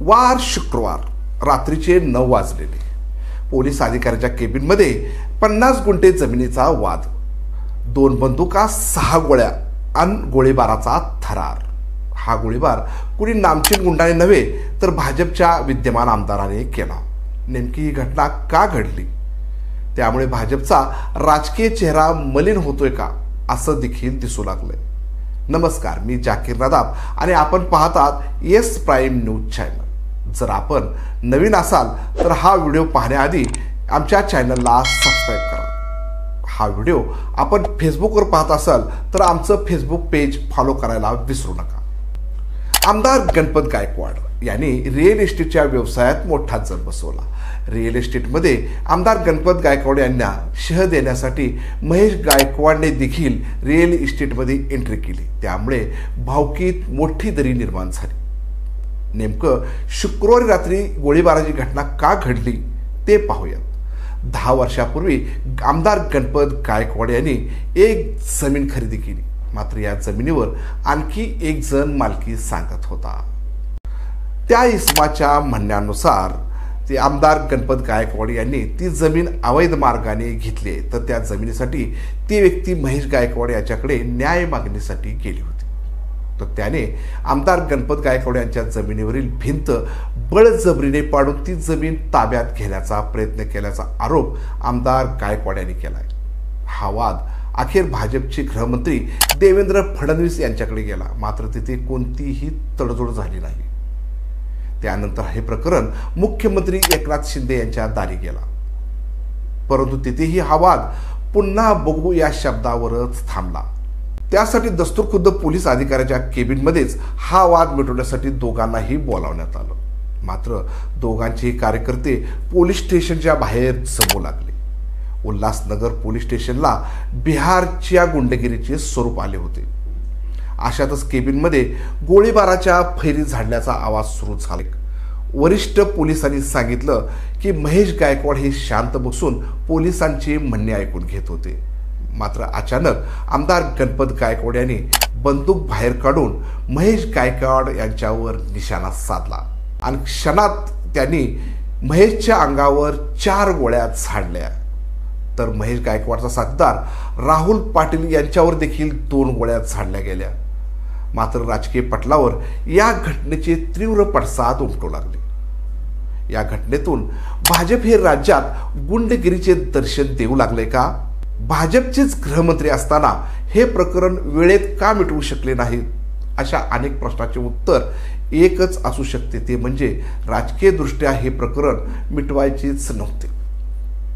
वार शुक्रवार रात्रीचे 9 वाजलेले. पोलीस अधिकाऱ्याच्या केबिनमध्ये 50 गुंठे जमिनीचा वाद, 2 बंदुका, 6 गोळ्या आणि गोळीबाराचा थरार. हा गोळीबार कुणी नामचीन गुंडाने नव्हे तर भाजपच्या विद्यमान आमदाराने केला. नेमकी ही घटना का घडली, त्यामुळे भाजपचा राजकीय चेहरा मलिन होतोय का असं देखील दिसू लागलंय. नमस्कार, मी जाकीर नदाब आणि आपण पाहतात येस प्राईम न्यूज चॅनल. जर आपण नवीन असाल तर हा व्हिडिओ पाहण्याआधी आमच्या चॅनलला सबस्क्राईब करा. हा व्हिडिओ आपण फेसबुकवर पाहत असाल तर आमचं फेसबुक पेज फॉलो करायला विसरू नका. आमदार गणपत गायकवाड यांनी रिअल इस्टेटच्या व्यवसायात मोठा जर बसवला. रिअल इस्टेटमध्ये आमदार गणपत गायकवाड यांना शह देण्यासाठी महेश गायकवाडने देखील रिअल इस्टेटमध्ये एंट्री केली. त्यामुळे भावकीत मोठी दरी निर्माण झाली. नेमकं शुक्रवारी रात्री गोळीबाराची घटना का घडली ते पाहूयात. 10 वर्षापूर्वी आमदार गणपत गायकवाड यांनी एक जमीन खरेदी केली. मात्र या जमिनीवर आणखी एक जण मालकी सांगत होता. त्या इसमाच्या म्हणण्यानुसार ते आमदार गणपत गायकवाड यांनी ती जमीन अवैध मार्गाने घेतली, तर त्या जमिनीसाठी ती व्यक्ती महेश गायकवाड याच्याकडे न्याय मागणीसाठी गेली होती. तर त्याने आमदार गणपत गायकवाड यांच्या जमिनीवरील भिंत बळजबरीने पाडून ती जमीन ताब्यात घेण्याचा प्रयत्न केल्याचा आरोप आमदार गायकवाड यांनी केलाय. हा वाद अखेर भाजपचे गृहमंत्री देवेंद्र फडणवीस यांच्याकडे गेला. मात्र तिथे कोणतीही तडजोड झाली नाही. त्यानंतर हे प्रकरण मुख्यमंत्री एकनाथ शिंदे यांच्या दारी गेला. परंतु तिथेही हा वाद पुन्हा बघू या शब्दावरच थांबला. त्यासाठी दस्तूरखुद्द पोलीस अधिकाऱ्याच्या केबिनमध्येच हा वाद मिटवण्यासाठी दोघांनाही बोलावण्यात आलं. मात्र दोघांचे कार्यकर्ते पोलीस स्टेशनच्या बाहेर जमू लागले. उल्हासनगर पोलीस स्टेशनला बिहारच्या गुंडगिरीचे स्वरूप आले होते. अशातच केबिनमध्ये गोळीबाराच्या फैरी झाडल्याचा आवाज सुरू झाला. वरिष्ठ पोलिसांनी सांगितलं की महेश गायकवाड हे शांत बसून पोलिसांचे म्हणणे ऐकून घेत होते. मात्र अचानक आमदार गणपत गायकवाड यांनी बंदूक बाहेर काढून महेश गायकवाड यांच्यावर निशाणा साधला आणि क्षणात त्यांनी महेशच्या अंगावर 4 गोळ्या झाडल्या. तर महेश गायकवाडचा साथीदार राहुल पाटील यांच्यावर देखील 2 गोळ्या झाडल्या गेल्या. मात्र राजकीय पटलावर या घटनेचे तीव्र पडसाद उमटू लागले. या घटनेतून भाजप हे राज्यात गुंडगिरीचे दर्शन देऊ लागले का? भाजपचेच गृहमंत्री असताना हे प्रकरण वेळेत का मिटवू शकले नाहीत? अशा अनेक प्रश्नाचे उत्तर एकच असू शकते, ते म्हणजे राजकीय दृष्ट्या हे प्रकरण मिटवायचेच नव्हते.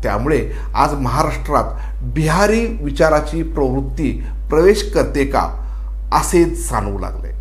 त्यामुळे आज महाराष्ट्रात बिहारी विचाराची प्रवृत्ती प्रवेश करते का असे जाणवू लागले.